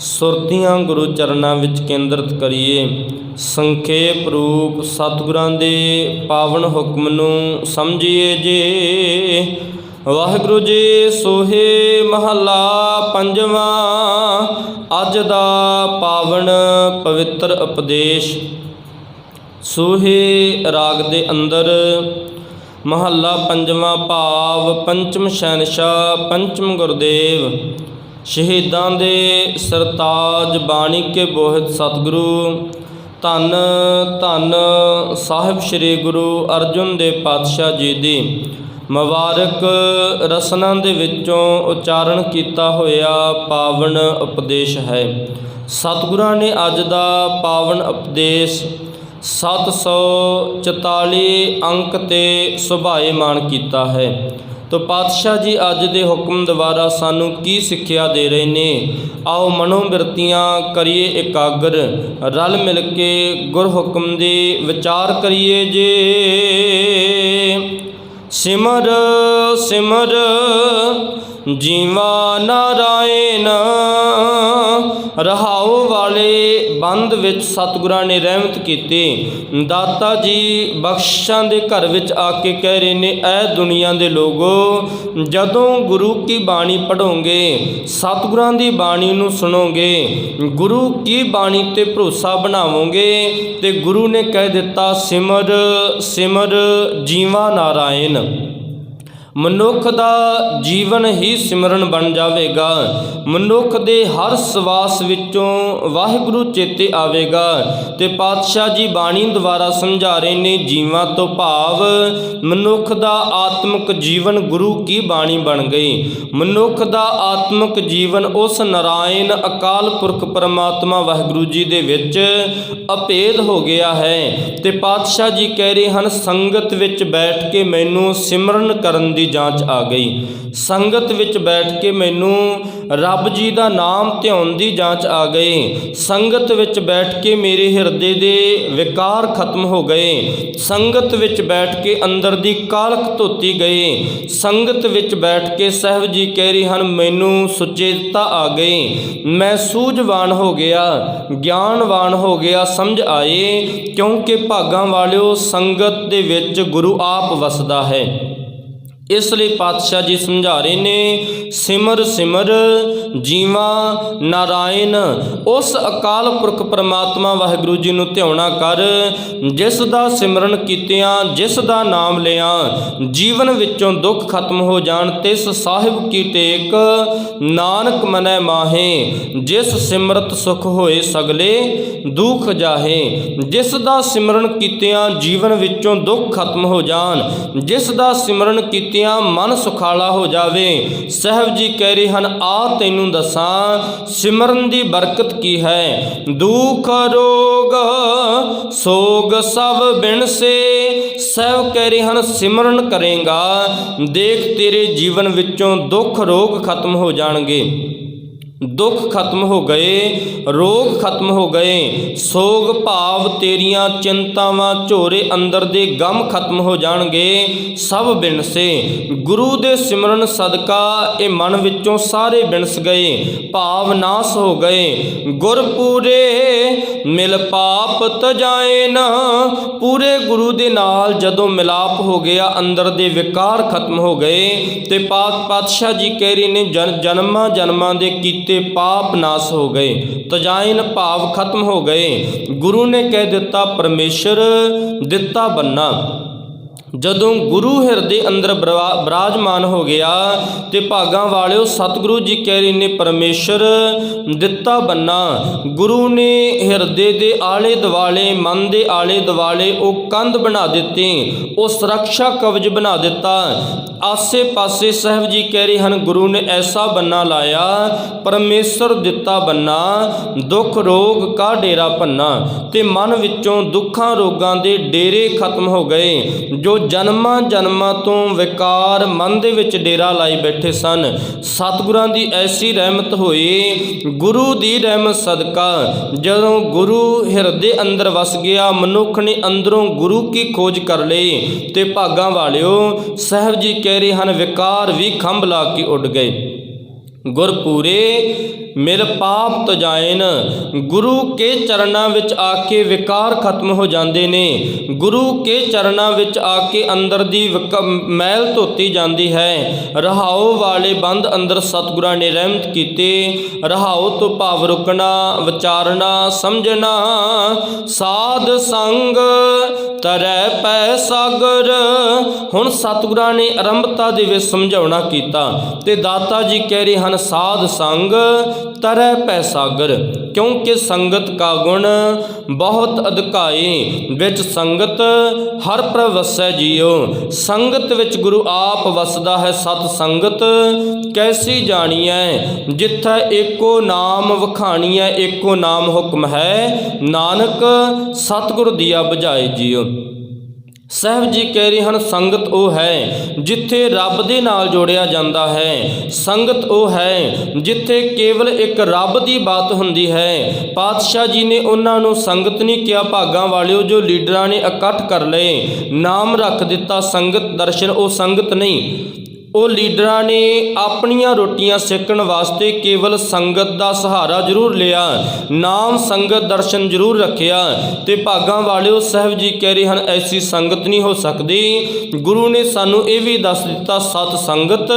ਸੁਰਤੀਆਂ ਗੁਰੂ ਚਰਨਾਂ ਵਿੱਚ ਕੇਂਦਰਿਤ ਕਰੀਏ। ਸੰਖੇਪ ਰੂਪ ਸਤਿਗੁਰਾਂ ਦੇ ਪਾਵਨ ਹੁਕਮ ਨੂੰ ਸਮਝੀਏ ਜੇ। ਵਾਹਿਗੁਰੂ ਜੀ ਸੋਹੇ ਮਹੱਲਾ ਪੰਜਵਾਂ। ਅੱਜ ਦਾ ਪਾਵਨ ਪਵਿੱਤਰ ਉਪਦੇਸ਼। ਸੋਹੇ ਰਾਗ ਦੇ ਅੰਦਰ ਮਹੱਲਾ ਪੰਜਵਾਂ ਭਾਵ ਪੰਚਮ ਸ਼ਹਿਨਸ਼ਾਹ ਪੰਚਮ ਗੁਰਦੇਵ ਸ਼ਹੀਦਾਂ ਦੇ ਸਰਤਾਜ ਬਾਣੀ ਕੇ ਬੋਹਿਤ ਸਤਿਗੁਰੂ ਧੰਨ ਧੰਨ ਸਾਹਿਬ ਸ੍ਰੀ ਗੁਰੂ ਅਰਜਨ ਦੇਵ ਪਾਤਸ਼ਾਹ ਜੀ ਦੀ ਮੁਬਾਰਕ ਰਸਨਾ ਦੇ ਵਿੱਚੋਂ ਉਚਾਰਨ ਕੀਤਾ ਹੋਇਆ ਪਾਵਨ ਉਪਦੇਸ਼ ਹੈ। ਸਤਿਗੁਰਾਂ ਨੇ ਅੱਜ ਦਾ ਪਾਵਨ ਉਪਦੇਸ਼ 744 ਅੰਕ 'ਤੇ ਸੁਭਾਏਮਾਨ ਕੀਤਾ ਹੈ। ਤੋ ਪਾਤਸ਼ਾਹ ਜੀ ਅੱਜ ਦੇ ਹੁਕਮ ਦੁਆਰਾ ਸਾਨੂੰ ਕੀ ਸਿੱਖਿਆ ਦੇ ਰਹੇ ਨੇ, ਆਓ ਮਨੋਬਿਰਤੀਆਂ ਕਰੀਏ ਇਕਾਗਰ, ਰਲ ਮਿਲ ਕੇ ਗੁਰ ਹੁਕਮ ਦੇ ਵਿਚਾਰ ਕਰੀਏ ਜੇ। ਸਿਮਰ ਸਿਮਰ ਜੀਵਾ ਨਾਰਾਇਣ। ਰਹਾਉ ਵਾਲੇ ਬੰਦ ਵਿੱਚ ਸਤਿਗੁਰਾਂ ਨੇ ਰਹਿਮਤ ਕੀਤੀ। ਦਾਤਾ ਜੀ ਬਖਸ਼ਾਂ ਦੇ ਘਰ ਵਿੱਚ ਆ ਕੇ ਕਹਿ ਰਹੇ ਨੇ, ਐ ਦੁਨੀਆ ਦੇ ਲੋਗੋ, ਜਦੋਂ ਗੁਰੂ ਕੀ ਬਾਣੀ ਪੜ੍ਹੋਗੇ, ਸਤਿਗੁਰਾਂ ਦੀ ਬਾਣੀ ਨੂੰ ਸੁਣੋਗੇ, ਗੁਰੂ ਕੀ ਬਾਣੀ 'ਤੇ ਭਰੋਸਾ ਬਣਾਵੋਗੇ, ਤੇ ਗੁਰੂ ਨੇ ਕਹਿ ਦਿੱਤਾ ਸਿਮਰ ਸਿਮਰ ਜੀਵਾ ਨਾਰਾਇਣ। ਮਨੁੱਖ ਦਾ ਜੀਵਨ ਹੀ ਸਿਮਰਨ ਬਣ ਜਾਵੇਗਾ। ਮਨੁੱਖ ਦੇ ਹਰ ਸਵਾਸ ਵਿੱਚੋਂ ਵਾਹਿਗੁਰੂ ਚੇਤੇ ਆਵੇਗਾ। ਤੇ ਪਾਤਸ਼ਾਹ ਜੀ ਬਾਣੀ ਦੁਆਰਾ ਸਮਝਾ ਰਹੇ ਨੇ, ਜੀਵਾਂ ਤੋਂ ਭਾਵ ਮਨੁੱਖ ਦਾ ਆਤਮਿਕ ਜੀਵਨ ਗੁਰੂ ਕੀ ਬਾਣੀ ਬਣ ਗਈ। ਮਨੁੱਖ ਦਾ ਆਤਮਿਕ ਜੀਵਨ ਉਸ ਨਾਰਾਇਣ ਅਕਾਲ ਪੁਰਖ ਪਰਮਾਤਮਾ ਵਾਹਿਗੁਰੂ ਜੀ ਦੇ ਵਿੱਚ ਅਭੇਦ ਹੋ ਗਿਆ ਹੈ। ਤੇ ਪਾਤਸ਼ਾਹ ਜੀ ਕਹਿ ਰਹੇ ਹਨ, ਸੰਗਤ ਵਿੱਚ ਬੈਠ ਕੇ ਮੈਨੂੰ ਸਿਮਰਨ ਕਰਨ ਦੀ ਜਾਂਚ ਆ ਗਈ। ਸੰਗਤ ਵਿੱਚ ਬੈਠ ਕੇ ਮੈਨੂੰ ਰੱਬ ਜੀ ਦਾ ਨਾਮ ਧਿਆਉਣ ਦੀ ਜਾਂਚ ਆ ਗਈ। ਸੰਗਤ ਵਿੱਚ ਬੈਠ ਕੇ ਮੇਰੇ ਹਿਰਦੇ ਦੇ ਵਿਕਾਰ ਖਤਮ ਹੋ ਗਏ। ਸੰਗਤ ਵਿੱਚ ਬੈਠ ਕੇ ਅੰਦਰ ਦੀ ਕਾਲਖ ਧੋਤੀ ਗਈ। ਸੰਗਤ ਵਿੱਚ ਬੈਠ ਕੇ ਸਾਹਿਬ ਜੀ ਕਹਿ ਰਹੇ ਹਨ, ਮੈਨੂੰ ਸੁਚੇਤਤਾ ਆ ਗਈ। ਮੈਂ ਸੂਝਵਾਨ ਹੋ ਗਿਆ, ਗਿਆਨਵਾਨ ਹੋ ਗਿਆ, ਸਮਝ ਆਏ, ਕਿਉਂਕਿ ਭਾਗਾਂ ਵਾਲਿਓ ਸੰਗਤ ਦੇ ਵਿੱਚ ਗੁਰੂ ਆਪ ਵਸਦਾ ਹੈ। ਇਸ ਲਈ ਪਾਤਸ਼ਾਹ ਜੀ ਸਮਝਾ ਰਹੇ ਨੇ, ਸਿਮਰ ਸਿਮਰ ਜੀਵਾ ਨਾਰਾਇਣ। ਉਸ ਅਕਾਲ ਪੁਰਖ ਪਰਮਾਤਮਾ ਵਾਹਿਗੁਰੂ ਜੀ ਨੂੰ ਧਿਆਉਣਾ ਕਰ, ਜਿਸ ਦਾ ਸਿਮਰਨ ਕੀਤਿਆਂ, ਜਿਸ ਦਾ ਨਾਮ ਲਿਆ, ਜੀਵਨ ਵਿੱਚੋਂ ਦੁੱਖ ਖਤਮ ਹੋ ਜਾਣ। ਤਿਸ ਸਾਹਿਬ ਕੀ ਟੇਕ ਨਾਨਕ ਮਨੈ ਮਾਹੇ, ਜਿਸ ਸਿਮਰਤ ਸੁਖ ਹੋਏ ਸਗਲੇ ਦੁੱਖ ਜਾਹੇ। ਜਿਸ ਦਾ ਸਿਮਰਨ ਕੀਤਿਆਂ ਜੀਵਨ ਵਿੱਚੋਂ ਦੁੱਖ ਖਤਮ ਹੋ ਜਾਣ, ਜਿਸ ਦਾ ਸਿਮਰਨ ਕੀਤਿਆਂ ਮਨ ਸੁਖਾਲਾ ਹੋ ਜਾਵੇ। ਸਾਹਿਬ ਜੀ ਕਹਿ ਰਹੇ ਹਨ, ਆ ਤੈਨੂੰ ਦੱਸਾਂ ਸਿਮਰਨ ਦੀ ਬਰਕਤ ਕੀ ਹੈ। ਦੁੱਖ ਰੋਗ ਸੋਗ ਸਭ ਬਿਨਸੇ। ਸਾਹਿਬ ਕਹਿ ਰਹੇ ਹਨ, ਸਿਮਰਨ ਕਰੇਗਾ, ਦੇਖ ਤੇਰੇ ਜੀਵਨ ਵਿੱਚੋਂ ਦੁੱਖ ਰੋਗ ਖਤਮ ਹੋ ਜਾਣਗੇ। ਦੁੱਖ ਖਤਮ ਹੋ ਗਏ, ਰੋਗ ਖਤਮ ਹੋ ਗਏ, ਸੋਗ ਭਾਵ ਤੇਰੀਆਂ ਚਿੰਤਾਵਾਂ, ਝੋਰੇ ਅੰਦਰ ਦੇ ਗਮ ਖਤਮ ਹੋ ਜਾਣਗੇ। ਸਭ ਬਿਨਸੇ। ਗੁਰੂ ਦੇ ਸਿਮਰਨ ਸਦਕਾ ਇਹ ਮਨ ਵਿੱਚੋਂ ਸਾਰੇ ਬਿਨਸ ਗਏ, ਭਾਵ ਨਾਸ ਹੋ ਗਏ। ਗੁਰ ਪੂਰੇ ਮਿਲ ਪਾਪ ਤਜਾਏ ਨਾ। ਪੂਰੇ ਗੁਰੂ ਦੇ ਨਾਲ ਜਦੋਂ ਮਿਲਾਪ ਹੋ ਗਿਆ, ਅੰਦਰ ਦੇ ਵਿਕਾਰ ਖਤਮ ਹੋ ਗਏ। ਤੇ ਪਾਤਸ਼ਾਹ ਜੀ ਕਹਿ ਰਹੇ ਨੇ, ਜਨਮਾਂ ਜਨਮਾਂ ਦੇ ਕੀਤੇ ਪਾਪ ਨਾਸ ਹੋ ਗਏ, ਤਜਾਇਨ ਭਾਵ ਖਤਮ ਹੋ ਗਏ। ਗੁਰੂ ਨੇ ਕਹਿ ਦਿੱਤਾ ਪਰਮੇਸ਼ਰ ਦਿੱਤਾ ਬੰਨਾ। ਜਦੋਂ ਗੁਰੂ ਹਿਰਦੇ ਅੰਦਰ ਬਿਰਾਜਮਾਨ ਹੋ ਗਿਆ, ਤੇ ਭਾਗਾਂ ਵਾਲਿਓ ਸਤਿਗੁਰੂ ਜੀ ਕਹਿ ਰਹੇ ਨੇ, ਪਰਮੇਸ਼ਰ ਦਿੱਤਾ ਬੰਨਾ। ਗੁਰੂ ਨੇ ਹਿਰਦੇ ਦੇ ਆਲੇ ਦੁਆਲੇ, ਮਨ ਦੇ ਆਲੇ ਦੁਆਲੇ ਉਹ ਕੰਧ ਬਣਾ ਦਿੱਤੀ, ਉਹ ਸੁਰੱਖਿਆ ਕਵਚ ਬਣਾ ਦਿੱਤਾ। ਆਸੇ ਪਾਸੇ ਸਾਹਿਬ ਜੀ ਕਹਿ ਰਹੇ ਹਨ, ਗੁਰੂ ਨੇ ਐਸਾ ਬੰਨਾ ਲਾਇਆ, ਪਰਮੇਸ਼ਰ ਦਿੱਤਾ ਬੰਨਾ, ਦੁੱਖ ਰੋਗ ਕਾ ਡੇਰਾ ਭੰਨਾ। ਤੇ ਮਨ ਵਿੱਚੋਂ ਦੁੱਖਾਂ ਰੋਗਾਂ ਦੇ ਡੇਰੇ ਖਤਮ ਹੋ ਗਏ। ਜੋ ਜਨਮਾਂ ਜਨਮਾਂ ਤੋਂ ਵਿਕਾਰ ਮਨ ਦੇ ਵਿੱਚ ਡੇਰਾ ਲਾਈ ਬੈਠੇ ਸਨ, ਸਤਿਗੁਰਾਂ ਦੀ ਐਸੀ ਰਹਿਮਤ ਹੋਈ। ਗੁਰੂ ਦੀ ਰਹਿਮਤ ਸਦਕਾ ਜਦੋਂ ਗੁਰੂ ਹਿਰਦੇ ਅੰਦਰ ਵਸ ਗਿਆ, ਮਨੁੱਖ ਨੇ ਅੰਦਰੋਂ ਗੁਰੂ ਕੀ ਖੋਜ ਕਰ ਲਈ। ਤੇ ਭਾਗਾਂ ਵਾਲਿਓ ਸਾਹਿਬ ਜੀ ਕਹਿ ਰਹੇ ਹਨ, ਵਿਕਾਰ ਵੀ ਖੰਭ ਲਾ ਕੇ ਉੱਡ ਗਏ। ਗੁਰਪੂਰੇ ਮਿਲ ਪਾਪ ਤਜਾਇਨ। ਗੁਰੂ ਕੇ ਚਰਨਾਂ ਵਿੱਚ ਆ ਕੇ ਵਿਕਾਰ ਖਤਮ ਹੋ ਜਾਂਦੇ ਨੇ। ਗੁਰੂ ਕੇ ਚਰਨਾਂ ਵਿੱਚ ਆ ਕੇ ਅੰਦਰ ਦੀ ਮੈਲ ਧੋਤੀ ਜਾਂਦੀ ਹੈ। ਰਹਾਉ ਵਾਲੇ ਬੰਦ ਅੰਦਰ ਸਤਿਗੁਰਾਂ ਨੇ ਰਹਿਮਤ ਕੀਤੇ। ਰਹਾਉ ਤੋਂ ਭਾਵ ਰੁਕਣਾ, ਵਿਚਾਰਨਾ, ਸਮਝਣਾ। ਸਾਧ ਸੰਗ ਤਰੈ ਪੈ ਸਾਗਰ। ਹੁਣ ਸਤਿਗੁਰਾਂ ਨੇ ਆਰੰਭਤਾ ਦੇ ਵਿੱਚ ਸਮਝਾਉਣਾ ਕੀਤਾ ਤੇ ਦਾਤਾ ਜੀ ਕਹਿ ਰਹੇ ਹਨ ਸਾਧ ਸੰਗ ਤਰੈ ਪੈ ਸਾਗਰ। ਕਿਉਂਕਿ ਸੰਗਤ ਕਾ ਗੁਣ ਬਹੁਤ ਅਧਿਕਾਏ, ਵਿੱਚ ਸੰਗਤ ਹਰ ਪ੍ਰਭ ਵਸੈ ਜੀਉ। ਸੰਗਤ ਵਿੱਚ ਗੁਰੂ ਆਪ ਵਸਦਾ ਹੈ। ਸਤ ਸੰਗਤ ਕੈਸੀ ਜਾਣੀਐ, ਜਿੱਥੈ ਏਕੋ ਨਾਮ ਵਖਾਣੀਐ। ਏਕੋ ਨਾਮ ਹੁਕਮ ਹੈ, ਨਾਨਕ ਸਤਿਗੁਰ ਦੀਆ ਬੁਝਾਏ ਜੀਉ। ਸਾਹਿਬ ਜੀ ਕਹਿ ਰਹੇ ਹਨ ਸੰਗਤ ਉਹ ਹੈ ਜਿੱਥੇ ਰੱਬ ਦੇ ਨਾਲ ਜੋੜਿਆ ਜਾਂਦਾ ਹੈ। ਸੰਗਤ ਉਹ ਹੈ ਜਿੱਥੇ ਕੇਵਲ ਇੱਕ ਰੱਬ ਦੀ ਬਾਤ ਹੁੰਦੀ ਹੈ। ਪਾਤਸ਼ਾਹ ਜੀ ਨੇ ਉਹਨਾਂ ਨੂੰ ਸੰਗਤ ਨਹੀਂ ਕਿਹਾ ਭਾਗਾਂ ਵਾਲਿਓ ਜੋ ਲੀਡਰਾਂ ਨੇ ਇਕੱਠ ਕਰ ਲਏ, ਨਾਮ ਰੱਖ ਦਿੱਤਾ ਸੰਗਤ ਦਰਸ਼ਨ। ਉਹ ਸੰਗਤ ਨਹੀਂ, ਉਹ ਲੀਡਰਾਂ ਨੇ ਆਪਣੀਆਂ ਰੋਟੀਆਂ ਸੇਕਣ ਵਾਸਤੇ ਕੇਵਲ ਸੰਗਤ ਦਾ ਸਹਾਰਾ ਜ਼ਰੂਰ ਲਿਆ, ਨਾਮ ਸੰਗਤ ਦਰਸ਼ਨ ਜ਼ਰੂਰ ਰੱਖਿਆ। ਤੇ ਭਾਗਾਂ ਵਾਲਿਓ ਸਾਹਿਬ ਜੀ ਕਹਿ ਰਹੇ ਹਨ ਐਸੀ ਸੰਗਤ ਨਹੀਂ ਹੋ ਸਕਦੀ। ਗੁਰੂ ਨੇ ਸਾਨੂੰ ਇਹ ਵੀ ਦੱਸ ਦਿੱਤਾ ਸਤ ਸੰਗਤ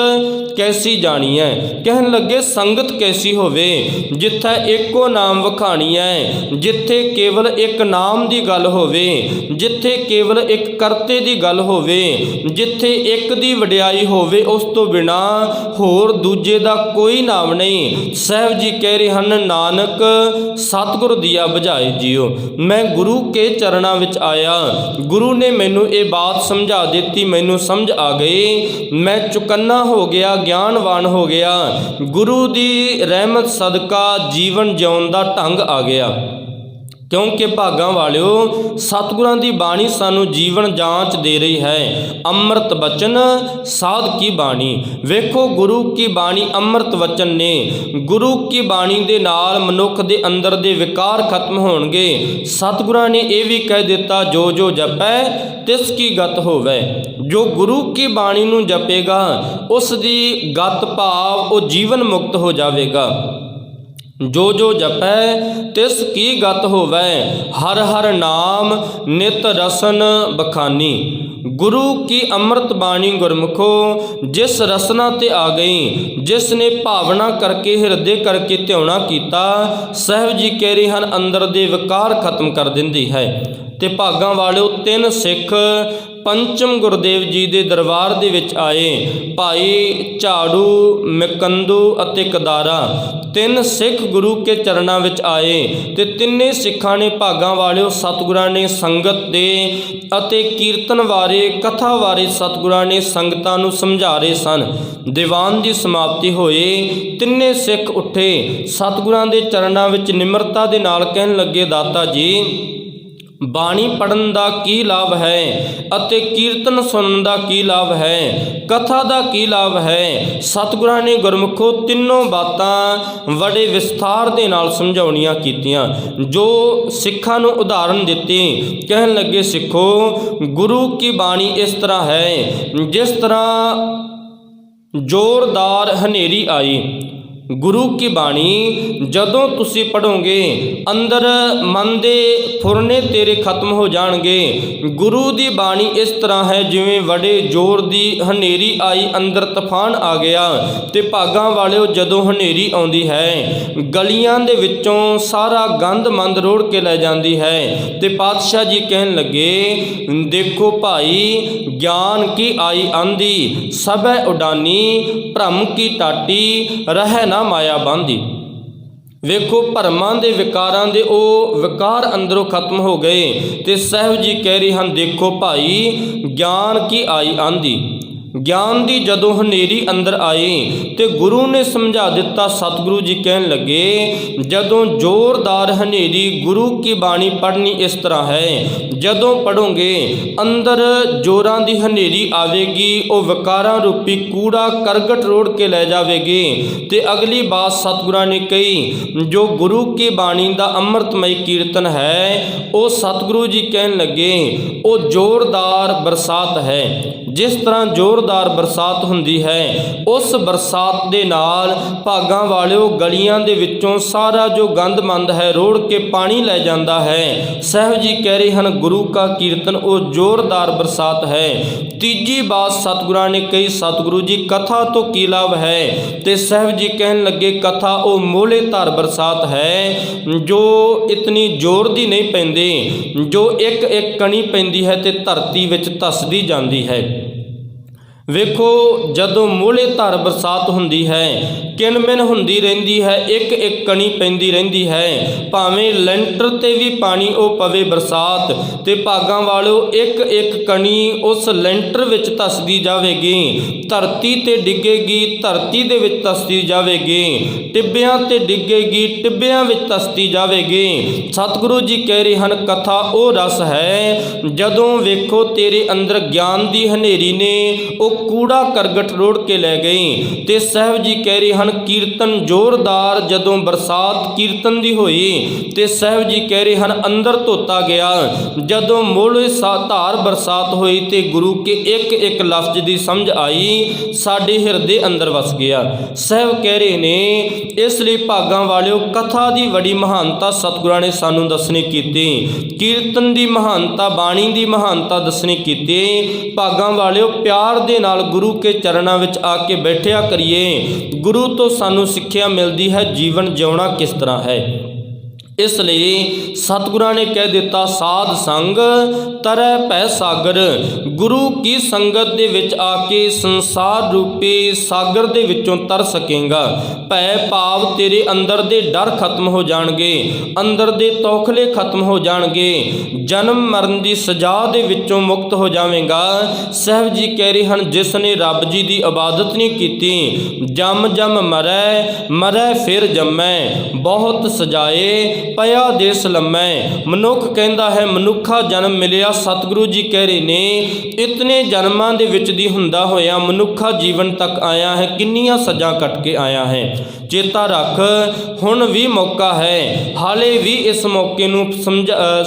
ਕੈਸੀ ਜਾਣੀ ਹੈ। ਕਹਿਣ ਲੱਗੇ ਸੰਗਤ ਕੈਸੀ ਹੋਵੇ, ਜਿੱਥੇ ਇੱਕੋ ਨਾਮ ਵਖਾਣੀ ਹੈ, ਜਿੱਥੇ ਕੇਵਲ ਇੱਕ ਨਾਮ ਦੀ ਗੱਲ ਹੋਵੇ, ਜਿੱਥੇ ਕੇਵਲ ਇੱਕ ਕਰਤੇ ਦੀ ਗੱਲ ਹੋਵੇ, ਜਿੱਥੇ ਇੱਕ ਦੀ ਵਡਿਆਈ ਹੋਵੇ, ਉਸ ਤੋਂ ਬਿਨਾ ਹੋਰ ਦੂਜੇ ਦਾ ਕੋਈ ਨਾਮ ਨਹੀਂ। ਸਾਹਿਬ ਜੀ ਕਹਿ ਰਹੇ ਹਨ ਨਾਨਕ ਸਤਿਗੁਰ ਦੀਆ ਬੁਝਾਏ ਜੀਓ। ਮੈਂ ਗੁਰੂ ਕੇ ਚਰਨਾਂ ਵਿੱਚ ਆਇਆ, ਗੁਰੂ ਨੇ ਮੈਨੂੰ ਇਹ ਬਾਤ ਸਮਝਾ ਦਿੱਤੀ, ਮੈਨੂੰ ਸਮਝ ਆ ਗਈ, ਮੈਂ ਚੁਕੰਨਾ ਹੋ ਗਿਆ, ਗਿਆਨਵਾਨ ਹੋ ਗਿਆ। ਗੁਰੂ ਦੀ ਰਹਿਮਤ ਸਦਕਾ ਜੀਵਨ ਜਿਉਣ ਦਾ ਢੰਗ ਆ ਗਿਆ। ਕਿਉਂਕਿ ਭਾਗਾਂ ਵਾਲਿਓ ਸਤਿਗੁਰਾਂ ਦੀ ਬਾਣੀ ਸਾਨੂੰ ਜੀਵਨ ਜਾਂਚ ਦੇ ਰਹੀ ਹੈ। ਅੰਮ੍ਰਿਤ ਬਚਨ ਸਾਧ ਕੀ ਬਾਣੀ। ਵੇਖੋ ਗੁਰੂ ਕੀ ਬਾਣੀ ਅੰਮ੍ਰਿਤ ਵਚਨ ਨੇ। ਗੁਰੂ ਕੀ ਬਾਣੀ ਦੇ ਨਾਲ ਮਨੁੱਖ ਦੇ ਅੰਦਰ ਦੇ ਵਿਕਾਰ ਖਤਮ ਹੋਣਗੇ। ਸਤਿਗੁਰਾਂ ਨੇ ਇਹ ਵੀ ਕਹਿ ਦਿੱਤਾ ਜੋ ਜੋ ਜਪੈ ਤਿਸ ਕੀ ਗਤ ਹੋਵੇ। ਜੋ ਗੁਰੂ ਕੀ ਬਾਣੀ ਨੂੰ ਜਪੇਗਾ ਉਸ ਦੀ ਗਤ ਭਾਵ ਉਹ ਜੀਵਨ ਮੁਕਤ ਹੋ ਜਾਵੇਗਾ। ਜੋ ਜੋ ਜਪੈ ਤਿਸ ਕੀ ਗਤ ਹੋਵੇ, ਹਰ ਹਰ ਨਾਮ ਨਿਤ ਰਸਨ ਬਖਾਨੀ। ਗੁਰੂ ਕੀ ਅੰਮ੍ਰਿਤ ਬਾਣੀ ਗੁਰਮੁਖੋ ਜਿਸ ਰਸਨਾ ਤੇ ਆ ਗਈ, ਜਿਸ ਨੇ ਭਾਵਨਾ ਕਰਕੇ ਹਿਰਦੇ ਕਰਕੇ ਧਿਆਉਣਾ ਕੀਤਾ, ਸਾਹਿਬ ਜੀ ਕਹਿ ਰਹੇ ਹਨ ਅੰਦਰ ਦੇ ਵਿਕਾਰ ਖਤਮ ਕਰ ਦਿੰਦੀ ਹੈ। ਤੇ ਭਾਗਾਂ ਵਾਲਿਓ ਤਿੰਨ ਸਿੱਖ ਪੰਚਮ ਗੁਰਦੇਵ ਜੀ ਦੇ ਦਰਬਾਰ ਦੇ ਵਿੱਚ ਆਏ, ਭਾਈ ਝਾੜੂ, ਮਿਕੰਦੂ ਅਤੇ ਕਦਾਰਾ। ਤਿੰਨ ਸਿੱਖ ਗੁਰੂ ਕੇ ਚਰਨਾਂ ਵਿੱਚ ਆਏ ਤੇ ਤਿੰਨੇ ਸਿੱਖਾਂ ਨੇ ਭਾਗਾਂ ਵਾਲਿਓ ਸਤਿਗੁਰਾਂ ਨੇ ਸੰਗਤ ਦੇ ਅਤੇ ਕੀਰਤਨ ਬਾਰੇ, ਕਥਾ ਬਾਰੇ ਸਤਿਗੁਰਾਂ ਨੇ ਸੰਗਤਾਂ ਨੂੰ ਸਮਝਾ ਰਹੇ ਸਨ। ਦੀਵਾਨ ਦੀ ਸਮਾਪਤੀ ਹੋਏ, ਤਿੰਨੇ ਸਿੱਖ ਉੱਠੇ, ਸਤਿਗੁਰਾਂ ਦੇ ਚਰਨਾਂ ਵਿੱਚ ਨਿਮਰਤਾ ਦੇ ਨਾਲ ਕਹਿਣ ਲੱਗੇ ਦਾਤਾ ਜੀ ਬਾਣੀ ਪੜ੍ਹਨ ਦਾ ਕੀ ਲਾਭ ਹੈ ਅਤੇ ਕੀਰਤਨ ਸੁਣਨ ਦਾ ਕੀ ਲਾਭ ਹੈ, ਕਥਾ ਦਾ ਕੀ ਲਾਭ ਹੈ। ਸਤਿਗੁਰਾਂ ਨੇ ਗੁਰਮੁਖੋ ਤਿੰਨੋਂ ਬਾਤਾਂ ਬੜੇ ਵਿਸਥਾਰ ਦੇ ਨਾਲ ਸਮਝਾਉਣੀਆਂ ਕੀਤੀਆਂ, ਜੋ ਸਿੱਖਾਂ ਨੂੰ ਉਦਾਹਰਨ ਦਿੱਤੀ। ਕਹਿਣ ਲੱਗੇ ਸਿੱਖੋ ਗੁਰੂ ਕੀ ਬਾਣੀ ਇਸ ਤਰ੍ਹਾਂ ਹੈ ਜਿਸ ਤਰ੍ਹਾਂ ਜ਼ੋਰਦਾਰ ਹਨੇਰੀ ਆਈ। ਗੁਰੂ ਕੀ ਬਾਣੀ ਜਦੋਂ ਤੁਸੀਂ ਪੜ੍ਹੋਗੇ ਅੰਦਰ ਮਨ ਦੇ ਫੁਰਨੇ ਤੇਰੇ ਖਤਮ ਹੋ ਜਾਣਗੇ। ਗੁਰੂ ਦੀ ਬਾਣੀ ਇਸ ਤਰ੍ਹਾਂ ਹੈ ਜਿਵੇਂ ਬੜੇ ਜ਼ੋਰ ਦੀ ਹਨੇਰੀ ਆਈ, ਅੰਦਰ ਤੂਫਾਨ ਆ ਗਿਆ। ਤੇ ਭਾਗਾਂ ਵਾਲਿਓ ਜਦੋਂ ਹਨੇਰੀ ਆਉਂਦੀ ਹੈ ਗਲੀਆਂ ਦੇ ਵਿੱਚੋਂ ਸਾਰਾ ਗੰਦ ਮੰਦ ਰੋੜ ਕੇ ਲੈ ਜਾਂਦੀ ਹੈ। ਤੇ ਪਾਤਸ਼ਾਹ ਜੀ ਕਹਿਣ ਲੱਗੇ ਦੇਖੋ ਭਾਈ ਗਿਆਨ ਕੀ ਆਈ ਆਂਦੀ, ਸਭੈ ਉਡਾਨੀ ਭ੍ਰਮ ਕੀ ਟਾਟੀ, ਰਹਿ ਮਾਇਆ ਬਾਂਧੀ। ਵੇਖੋ ਭਰਮਾਂ ਦੇ ਵਿਕਾਰਾਂ ਦੇ ਉਹ ਵਿਕਾਰ ਅੰਦਰੋਂ ਖਤਮ ਹੋ ਗਏ। ਤੇ ਸਾਹਿਬ ਜੀ ਕਹਿ ਰਹੇ ਹਨ ਦੇਖੋ ਭਾਈ ਗਿਆਨ ਕੀ ਆਈ ਆਂਦੀ। ਗਿਆਨ ਦੀ ਜਦੋਂ ਹਨੇਰੀ ਅੰਦਰ ਆਈ ਤੇ ਗੁਰੂ ਨੇ ਸਮਝਾ ਦਿੱਤਾ। ਸਤਿਗੁਰੂ ਜੀ ਕਹਿਣ ਲੱਗੇ ਜਦੋਂ ਜ਼ੋਰਦਾਰ ਹਨੇਰੀ ਗੁਰੂ ਕੀ ਬਾਣੀ ਪੜ੍ਹਨੀ ਇਸ ਤਰ੍ਹਾਂ ਹੈ, ਜਦੋਂ ਪੜ੍ਹੋਗੇ ਅੰਦਰ ਜ਼ੋਰਾਂ ਦੀ ਹਨੇਰੀ ਆਵੇਗੀ, ਉਹ ਵਿਕਾਰਾਂ ਰੂਪੀ ਕੂੜਾ ਕਰਗਟ ਰੋੜ ਕੇ ਲੈ ਜਾਵੇਗੀ। ਤੇ ਅਗਲੀ ਬਾਤ ਸਤਿਗੁਰਾਂ ਨੇ ਕਹੀ ਜੋ ਗੁਰੂ ਕੀ ਬਾਣੀ ਦਾ ਅੰਮ੍ਰਿਤਮਈ ਕੀਰਤਨ ਹੈ ਉਹ ਸਤਿਗੁਰੂ ਜੀ ਕਹਿਣ ਲੱਗੇ ਉਹ ਜ਼ੋਰਦਾਰ ਬਰਸਾਤ ਹੈ। ਜਿਸ ਤਰ੍ਹਾਂ ਜ਼ੋਰਦਾਰ ਬਰਸਾਤ ਹੁੰਦੀ ਹੈ, ਉਸ ਬਰਸਾਤ ਦੇ ਨਾਲ ਭਾਗਾਂ ਵਾਲਿਓ ਗਲੀਆਂ ਦੇ ਵਿੱਚੋਂ ਸਾਰਾ ਜੋ ਗੰਦਮੰਦ ਹੈ ਰੋੜ ਕੇ ਪਾਣੀ ਲੈ ਜਾਂਦਾ ਹੈ। ਸਾਹਿਬ ਜੀ ਕਹਿ ਰਹੇ ਹਨ ਗੁਰੂ ਕਾ ਕੀਰਤਨ ਉਹ ਜ਼ੋਰਦਾਰ ਬਰਸਾਤ ਹੈ। ਤੀਜੀ ਬਾਤ ਸਤਿਗੁਰਾਂ ਨੇ ਕਹੀ, ਸਤਿਗੁਰੂ ਜੀ ਕਥਾ ਤੋਂ ਕੀ ਲਾਭ ਹੈ? ਤੇ ਸਾਹਿਬ ਜੀ ਕਹਿਣ ਲੱਗੇ ਕਥਾ ਉਹ ਮੋਲੇ ਧਾਰ ਬਰਸਾਤ ਹੈ ਜੋ ਇਤਨੀ ਜ਼ੋਰ ਦੀ ਨਹੀਂ ਪੈਂਦੀ, ਜੋ ਇੱਕ ਇੱਕ ਕਣੀ ਪੈਂਦੀ ਹੈ ਤੇ ਧਰਤੀ ਵਿੱਚ ਧੱਸਦੀ ਜਾਂਦੀ ਹੈ। ਵੇਖੋ ਜਦੋਂ ਮੋਲੇ ਧਾਰ ਬਰਸਾਤ ਹੁੰਦੀ ਹੈ, ਕਿਣਮਿਣ ਹੁੰਦੀ ਰਹਿੰਦੀ ਹੈ, ਇੱਕ ਇੱਕ ਕਣੀ ਪੈਂਦੀ ਰਹਿੰਦੀ ਹੈ। ਭਾਵੇਂ ਲੈਂਟਰ ਤੇ ਵੀ ਪਾਣੀ ਉਹ ਪਵੇ ਬਰਸਾਤ, ਤੇ ਭਾਗਾਂ ਵਾਲਿਓ ਇੱਕ ਇੱਕ ਕਣੀ ਉਸ ਲੈਂਟਰ ਵਿੱਚ ਧੱਸਦੀ ਜਾਵੇਗੀ, ਧਰਤੀ ਤੇ ਡਿੱਗੇਗੀ, ਧਰਤੀ ਦੇ ਵਿੱਚ ਧੱਸਦੀ ਜਾਵੇਗੀ, ਟਿੱਬਿਆਂ ਤੇ ਡਿੱਗੇਗੀ, ਟਿੱਬਿਆਂ ਵਿੱਚ ਧੱਸਦੀ ਜਾਵੇਗੀ। ਸਤਿਗੁਰੂ ਜੀ ਕਹਿ ਰਹੇ ਹਨ ਕਥਾ ਉਹ ਰਸ ਹੈ ਜਦੋਂ ਵੇਖੋ ਤੇਰੇ ਅੰਦਰ ਗਿਆਨ ਦੀ ਹਨੇਰੀ ਨੇ ਉਹ ਕੂੜਾ ਕਰਗਟ ਰੋੜ ਕੇ ਲੈ ਗਈ। ਤੇ ਸਾਹਿਬ ਜੀ ਕਹਿ ਰਹੇ ਹਨ ਕੀਰਤਨ ਜ਼ੋਰਦਾਰ ਜਦੋਂ ਬਰਸਾਤ ਕੀਰਤਨ ਦੀ ਹੋਈ, ਤੇ ਸਾਹਿਬ ਜੀ ਕਹਿ ਰਹੇ ਹਨ ਅੰਦਰ ਧੋਤਾ ਗਿਆ। ਜਦੋਂ ਮੋਲੇ ਧਾਰ ਬਰਸਾਤ ਹੋਈ ਤੇ ਗੁਰੂ ਕੇ ਇੱਕ ਇੱਕ ਲਫ਼ਜ਼ ਦੀ ਸਮਝ ਆਈ, ਸਾਡੇ ਹਿਰਦੇ ਅੰਦਰ ਵਸ ਗਿਆ। ਸਾਹਿਬ ਕਹਿ ਰਹੇ ਨੇ ਇਸ ਲਈ ਭਾਗਾਂ ਵਾਲਿਓ ਕਥਾ ਦੀ ਬੜੀ ਮਹਾਨਤਾ ਸਤਿਗੁਰਾਂ ਨੇ ਸਾਨੂੰ ਦੱਸਣੀ ਕੀਤੀ, ਕੀਰਤਨ ਦੀ ਮਹਾਨਤਾ, ਬਾਣੀ ਦੀ ਮਹਾਨਤਾ ਦੱਸਣੀ ਕੀਤੀ। ਭਾਗਾਂ ਵਾਲਿਓ ਪਿਆਰ ਦੇ ਨਾਲ ਗੁਰੂ ਕੇ ਚਰਨਾਂ ਵਿੱਚ ਆ ਕੇ ਬੈਠਿਆ ਕਰੀਏ। ਗੁਰੂ ਤੋਂ ਸਾਨੂੰ ਸਿੱਖਿਆ ਮਿਲਦੀ ਹੈ ਜੀਵਨ ਜਿਉਣਾ ਕਿਸ ਤਰ੍ਹਾਂ ਹੈ। ਇਸ ਲਈ ਸਤਿਗੁਰਾਂ ਨੇ ਕਹਿ ਦਿੱਤਾ ਸਾਧ ਸੰਗ ਤਰੈ ਭੈ ਸਾਗਰ। ਗੁਰੂ ਕੀ ਸੰਗਤ ਦੇ ਵਿੱਚ ਆ ਕੇ ਸੰਸਾਰ ਰੂਪੀ ਸਾਗਰ ਦੇ ਵਿੱਚੋਂ ਤਰ ਸਕੇਗਾ। ਭੈ ਭਾਵ ਤੇਰੇ ਅੰਦਰ ਦੇ ਡਰ ਖਤਮ ਹੋ ਜਾਣਗੇ, ਅੰਦਰ ਦੇ ਤੌਖਲੇ ਖਤਮ ਹੋ ਜਾਣਗੇ, ਜਨਮ ਮਰਨ ਦੀ ਸਜ਼ਾ ਦੇ ਵਿੱਚੋਂ ਮੁਕਤ ਹੋ ਜਾਵੇਂਗਾ। ਸਾਹਿਬ ਜੀ ਕਹਿ ਰਹੇ ਹਨ ਜਿਸ ਨੇ ਰੱਬ ਜੀ ਦੀ ਇਬਾਦਤ ਨਹੀਂ ਕੀਤੀ, ਜਮ ਜਮ ਮਰੈ, ਮਰੈ ਫਿਰ ਜੰਮੈ, ਬਹੁਤ ਸਜਾਏ ਪਿਆ ਦੇਸ ਲੰਮੈ। ਮਨੁੱਖ ਕਹਿੰਦਾ ਹੈ ਮਨੁੱਖਾ ਜਨਮ ਮਿਲਿਆ, ਸਤਿਗੁਰੂ ਜੀ ਕਹਿ ਰਹੇ ਨੇ ਇਤਨੇ ਜਨਮਾਂ ਦੇ ਵਿੱਚ ਦੀ ਹੁੰਦਾ ਹੋਇਆ ਮਨੁੱਖਾ ਜੀਵਨ ਤੱਕ ਆਇਆ ਹੈ, ਕਿੰਨੀਆਂ ਸੱਜਾਂ ਕੱਟ ਕੇ ਆਇਆ ਹੈ। ਚੇਤਾ ਰੱਖ ਹੁਣ ਵੀ ਮੌਕਾ ਹੈ, ਹਾਲੇ ਵੀ ਇਸ ਮੌਕੇ ਨੂੰ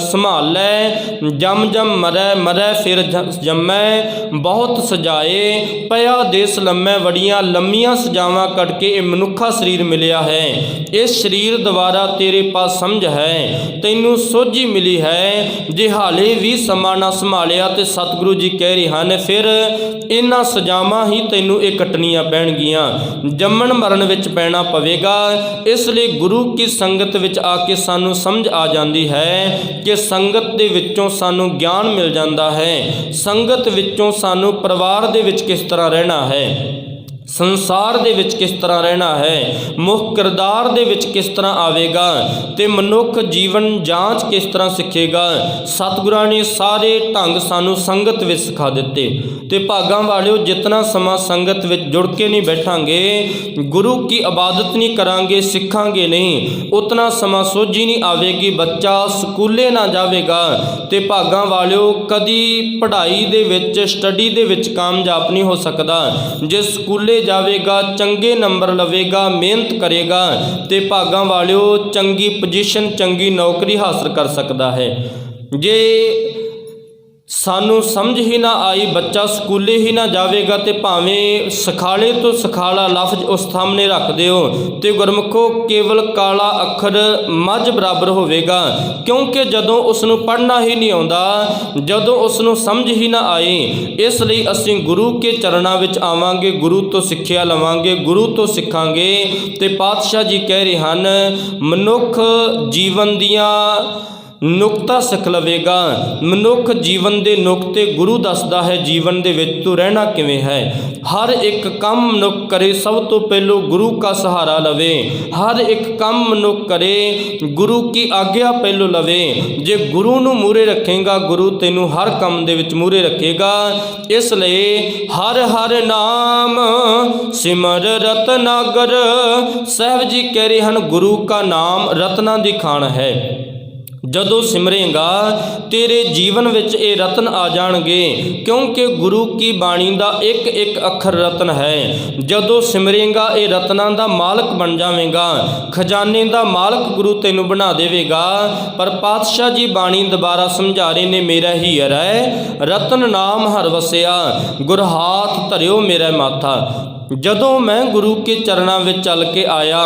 ਸੰਭਾਲ ਲੈ। ਜਮ ਜਮ ਮਰੈ, ਮਰੈ ਫਿਰ ਜੰਮੈ, ਬਹੁਤ ਸਜਾਏ ਪਿਆ ਦੇਸ ਲੰਮੈ। ਬੜੀਆਂ ਲੰਮੀਆਂ ਸਜਾਵਾਂ ਕੱਟ ਕੇ ਇਹ ਮਨੁੱਖਾ ਸਰੀਰ ਮਿਲਿਆ ਹੈ। ਇਸ ਸਰੀਰ ਦੁਆਰਾ ਤੇਰੇ ਪਾਸ ਸਮਝ ਹੈ, ਤੈਨੂੰ ਸੋਝੀ ਮਿਲੀ ਹੈ। ਜੇ ਹਾਲੇ ਵੀ ਸਮਾਂ ਨਾ ਸੰਭਾਲਿਆ ਤੇ ਸਤਿਗੁਰੂ ਜੀ ਕਹਿ ਰਹੇ ਹਨ ਫਿਰ ਇਹਨਾਂ ਸਜ਼ਾਵਾਂ ਹੀ ਤੈਨੂੰ ਇਹ ਕੱਟਣੀਆਂ ਪੈਣਗੀਆਂ, ਜੰਮਣ ਮਰਨ ਵਿੱਚ ਪੈਣਾ ਪਵੇਗਾ। ਇਸ ਲਈ ਗੁਰੂ ਕੀ ਸੰਗਤ ਵਿੱਚ ਆ ਕੇ ਸਾਨੂੰ ਸਮਝ ਆ ਜਾਂਦੀ ਹੈ ਕਿ ਸੰਗਤ ਦੇ ਵਿੱਚੋਂ ਸਾਨੂੰ ਗਿਆਨ ਮਿਲ ਜਾਂਦਾ ਹੈ, ਸੰਗਤ ਵਿੱਚੋਂ ਸਾਨੂੰ ਪਰਿਵਾਰ ਦੇ ਵਿੱਚ ਕਿਸ ਤਰ੍ਹਾਂ ਰਹਿਣਾ ਹੈ, ਸੰਸਾਰ ਦੇ ਵਿੱਚ ਕਿਸ ਤਰ੍ਹਾਂ ਰਹਿਣਾ ਹੈ, ਮੁੱਖ ਕਿਰਦਾਰ ਦੇ ਵਿੱਚ ਕਿਸ ਤਰ੍ਹਾਂ ਆਵੇਗਾ, ਤੇ ਮਨੁੱਖ ਜੀਵਨ ਜਾਂਚ ਕਿਸ ਤਰ੍ਹਾਂ ਸਿੱਖੇਗਾ। ਸਤਿਗੁਰਾਂ ਨੇ ਸਾਰੇ ਢੰਗ ਸਾਨੂੰ ਸੰਗਤ ਵਿੱਚ ਸਿਖਾ ਦਿੱਤੇ। ਤੇ ਭਾਗਾਂ ਵਾਲਿਓ ਜਿਤਨਾ ਸਮਾਂ ਸੰਗਤ ਵਿੱਚ ਜੁੜ ਕੇ ਨਹੀਂ ਬੈਠਾਂਗੇ, ਗੁਰੂ ਕੀ ਇਬਾਦਤ ਨਹੀਂ ਕਰਾਂਗੇ, ਸਿੱਖਾਂਗੇ ਨਹੀਂ, ਉਤਨਾ ਸਮਾਂ ਸੋਝੀ ਨਹੀਂ ਆਵੇਗੀ। ਬੱਚਾ ਸਕੂਲੇ ਨਾ ਜਾਵੇਗਾ ਤੇ ਭਾਗਾਂ ਵਾਲਿਓ ਕਦੀ ਪੜ੍ਹਾਈ ਦੇ ਵਿੱਚ ਸਟੱਡੀ ਦੇ ਵਿੱਚ ਕਾਮਯਾਬ ਨਹੀਂ ਹੋ ਸਕਦਾ। ਜੇ ਸਕੂਲੇ ਜਾਵੇਗਾ, ਚੰਗੇ ਨੰਬਰ ਲਵੇਗਾ, ਮਿਹਨਤ ਕਰੇਗਾ ਤੇ ਭਾਗਾਂ ਵਾਲਿਓ ਚੰਗੀ ਪੋਜੀਸ਼ਨ, ਚੰਗੀ ਨੌਕਰੀ ਹਾਸਲ ਕਰ ਸਕਦਾ ਹੈ। ਜੇ ਸਾਨੂੰ ਸਮਝ ਹੀ ਨਾ ਆਈ, ਬੱਚਾ ਸਕੂਲੇ ਹੀ ਨਾ ਜਾਵੇਗਾ ਤੇ ਭਾਵੇਂ ਸਖਾਲੇ ਤੋਂ ਸਖਾਲਾ ਲਫ਼ਜ਼ ਉਸ ਸਾਹਮਣੇ ਰੱਖ ਦਿਓ ਤੇ ਗੁਰਮੁਖੋ ਕੇਵਲ ਕਾਲਾ ਅੱਖਰ ਮੱਝ ਬਰਾਬਰ ਹੋਵੇਗਾ, ਕਿਉਂਕਿ ਜਦੋਂ ਉਸ ਨੂੰ ਪੜ੍ਹਨਾ ਹੀ ਨਹੀਂ ਆਉਂਦਾ, ਜਦੋਂ ਉਸ ਨੂੰ ਸਮਝ ਹੀ ਨਾ ਆਈ। ਇਸ ਲਈ ਅਸੀਂ ਗੁਰੂ ਕੇ ਚਰਨਾਂ ਵਿੱਚ ਆਵਾਂਗੇ, ਗੁਰੂ ਤੋਂ ਸਿੱਖਿਆ ਲਵਾਂਗੇ, ਗੁਰੂ ਤੋਂ ਸਿੱਖਾਂਗੇ। ਤੇ ਪਾਤਸ਼ਾਹ ਜੀ ਕਹਿ ਰਹੇ ਹਨ ਮਨੁੱਖ ਜੀਵਨ ਦੀਆਂ ਨੁਕਤਾ ਸਿੱਖ ਲਵੇਗਾ। ਮਨੁੱਖ ਜੀਵਨ ਦੇ ਨੁਕਤੇ ਗੁਰੂ ਦੱਸਦਾ ਹੈ, ਜੀਵਨ ਦੇ ਵਿੱਚ ਤੂੰ ਰਹਿਣਾ ਕਿਵੇਂ ਹੈ। ਹਰ ਇੱਕ ਕੰਮ ਮਨੁੱਖ ਕਰੇ ਸਭ ਤੋਂ ਪਹਿਲੋਂ ਗੁਰੂ ਦਾ ਸਹਾਰਾ ਲਵੇ, ਹਰ ਇੱਕ ਕੰਮ ਮਨੁੱਖ ਕਰੇ ਗੁਰੂ ਕੀ ਆਗਿਆ ਪਹਿਲੋਂ ਲਵੇ। ਜੇ ਗੁਰੂ ਨੂੰ ਮੂਹਰੇ ਰੱਖੇਗਾ, ਗੁਰੂ ਤੈਨੂੰ ਹਰ ਕੰਮ ਦੇ ਵਿੱਚ ਮੂਹਰੇ ਰੱਖੇਗਾ। ਇਸ ਲਈ ਹਰ ਹਰ ਨਾਮ ਸਿਮਰ ਰਤਨਾਗਰ। ਸਾਹਿਬ ਜੀ ਕਹਿ ਰਹੇ ਹਨ ਗੁਰੂ ਦਾ ਨਾਮ ਰਤਨਾਂ ਦੀ ਖਾਣ ਹੈ। ਜਦੋਂ ਸਿਮਰੇਂਗਾ ਤੇਰੇ ਜੀਵਨ ਵਿੱਚ ਇਹ ਰਤਨ ਆ ਜਾਣਗੇ, ਕਿਉਂਕਿ ਗੁਰੂ ਕੀ ਬਾਣੀ ਦਾ ਇੱਕ ਇੱਕ ਅੱਖਰ ਰਤਨ ਹੈ। ਜਦੋਂ ਸਿਮਰੇਂਗਾ ਇਹ ਰਤਨਾਂ ਦਾ ਮਾਲਕ ਬਣ ਜਾਵੇਂਗਾ, ਖਜ਼ਾਨੇ ਦਾ ਮਾਲਕ ਗੁਰੂ ਤੈਨੂੰ ਬਣਾ ਦੇਵੇਗਾ। ਪਰ ਪਾਤਸ਼ਾਹ ਜੀ ਬਾਣੀ ਦੁਬਾਰਾ ਸਮਝਾ ਰਹੇ ਨੇ, ਮੇਰਾ ਹੀ ਹੈ ਰਤਨ ਨਾਮ ਹਰ ਵਸਿਆ, ਗੁਰ ਹਾਥ ਧਰਿਓ ਮੇਰਾ ਮਾਥਾ। ਜਦੋਂ ਮੈਂ ਗੁਰੂ ਕੇ ਚਰਨਾਂ ਵਿੱਚ ਚੱਲ ਕੇ ਆਇਆ,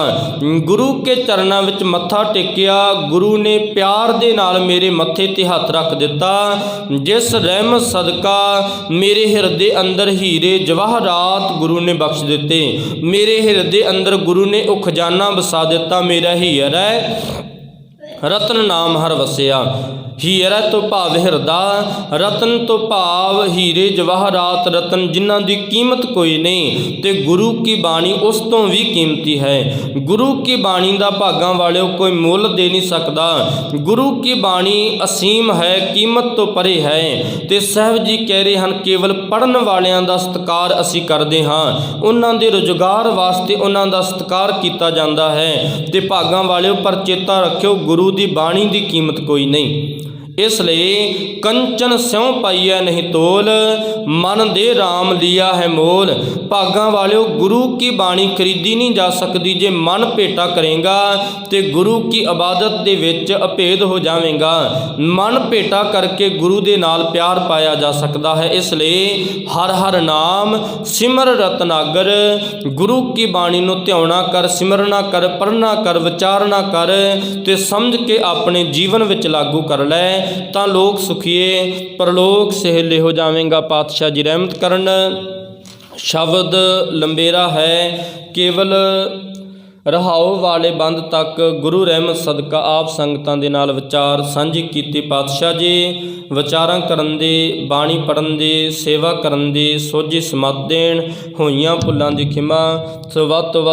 ਗੁਰੂ ਕੇ ਚਰਨਾਂ ਵਿੱਚ ਮੱਥਾ ਟੇਕਿਆ, ਗੁਰੂ ਨੇ ਪਿਆਰ ਦੇ ਨਾਲ ਮੇਰੇ ਮੱਥੇ ਤੇ ਹੱਥ ਰੱਖ ਦਿੱਤਾ। ਜਿਸ ਰਹਿਮਤ ਸਦਕਾ ਮੇਰੇ ਹਿਰਦੇ ਅੰਦਰ ਹੀਰੇ ਜਵਾਹਰਾਤ ਗੁਰੂ ਨੇ ਬਖਸ਼ ਦਿੱਤੇ, ਮੇਰੇ ਹਿਰਦੇ ਅੰਦਰ ਗੁਰੂ ਨੇ ਉਹ ਖਜ਼ਾਨਾ ਵਸਾ ਦਿੱਤਾ। ਮੇਰਾ ਹੀਰਾ ਰਤਨ ਨਾਮ ਹਰ ਵਸਿਆ। ਹੀਰਾ ਤੋਂ ਭਾਵ ਹਿਰਦਾ, ਰਤਨ ਤੋਂ ਭਾਵ ਹੀਰੇ ਜਵਾਹਰਾਤ ਰਤਨ, ਜਿਨ੍ਹਾਂ ਦੀ ਕੀਮਤ ਕੋਈ ਨਹੀਂ, ਤੇ ਗੁਰੂ ਕੀ ਬਾਣੀ ਉਸ ਤੋਂ ਵੀ ਕੀਮਤੀ ਹੈ। ਗੁਰੂ ਕੀ ਬਾਣੀ ਦਾ ਭਾਗਾਂ ਵਾਲਿਓ ਕੋਈ ਮੁੱਲ ਦੇ ਨਹੀਂ ਸਕਦਾ। ਗੁਰੂ ਕੀ ਬਾਣੀ ਅਸੀਮ ਹੈ, ਕੀਮਤ ਤੋਂ ਪਰੇ ਹੈ। ਤੇ ਸਾਹਿਬ ਜੀ ਕਹਿ ਰਹੇ ਹਨ, ਕੇਵਲ ਪੜ੍ਹਨ ਵਾਲਿਆਂ ਦਾ ਸਤਿਕਾਰ ਅਸੀਂ ਕਰਦੇ ਹਾਂ, ਉਹਨਾਂ ਦੇ ਰੁਜ਼ਗਾਰ ਵਾਸਤੇ ਉਹਨਾਂ ਦਾ ਸਤਿਕਾਰ ਕੀਤਾ ਜਾਂਦਾ ਹੈ। ਤੇ ਭਾਗਾਂ ਵਾਲਿਓ ਪਰ ਚੇਤਾ ਰੱਖਿਓ, ਗੁਰੂ ਦੀ ਬਾਣੀ ਦੀ ਕੀਮਤ ਕੋਈ ਨਹੀਂ। ਇਸ ਲਈ ਕੰਚਨ ਸਿਉ ਪਾਈਐ ਨਹੀਂ ਤੋਲ, ਮਨ ਦੇ RAM ਲਿਆ ਹੈ ਮੋਲ। ਭਾਗਾਂ ਵਾਲਿਓ ਗੁਰੂ ਕੀ ਬਾਣੀ ਖਰੀਦੀ ਨਹੀਂ ਜਾ ਸਕਦੀ। ਜੇ ਮਨ ਭੇਟਾ ਕਰੇਗਾ ਤੇ ਗੁਰੂ ਕੀ ਇਬਾਦਤ ਦੇ ਵਿੱਚ ਅਭੇਦ ਹੋ ਜਾਵੇਗਾ। ਮਨ ਭੇਟਾ ਕਰਕੇ ਗੁਰੂ ਦੇ ਨਾਲ ਪਿਆਰ ਪਾਇਆ ਜਾ ਸਕਦਾ ਹੈ। ਇਸ ਲਈ ਹਰ ਹਰ ਨਾਮ ਸਿਮਰ ਰਤਨਾਗਰ, ਗੁਰੂ ਕੀ ਬਾਣੀ ਨੂੰ ਧਿਆਉਣਾ ਕਰ, ਸਿਮਰਨਾ ਕਰ, ਪੜ੍ਹਨਾ ਕਰ, ਵਿਚਾਰਨਾ ਕਰ ਤੇ ਸਮਝ ਕੇ ਆਪਣੇ ਜੀਵਨ ਵਿੱਚ ਲਾਗੂ ਕਰ ਲੈ, ਤਾਂ ਲੋਕ ਸੁਖੀਏ ਪਰਲੋਕ ਸਹੇਲੇ ਹੋ ਜਾਵੇਗਾ। ਪਾਤਸ਼ਾਹ ਜੀ ਰਹਿਮਤ ਕਰਨ। ਸ਼ਬਦ ਲੰਬੇਰਾ ਹੈ, ਕੇਵਲ ਰਹਾਉ ਵਾਲੇ ਬੰਦ ਤੱਕ ਗੁਰੂ ਰਹਿਮਤ ਸਦਕਾ ਆਪ ਸੰਗਤਾਂ ਦੇ ਨਾਲ ਵਿਚਾਰ ਸਾਂਝੀ ਕੀਤੀ। ਪਾਤਸ਼ਾਹ ਜੀ ਵਿਚਾਰਾਂ ਕਰਨ ਦੇ, ਬਾਣੀ ਪੜ੍ਹਨ ਦੇ, ਸੇਵਾ ਕਰਨ ਦੇ ਸੋਝੀ ਸਮਤ ਦੇਣ। ਹੋਈਆਂ ਭੁੱਲਾਂ ਦੀ ਖਿਮਾ। ਸੋ ਵੱਧ ਤੋਂ ਵੱਧ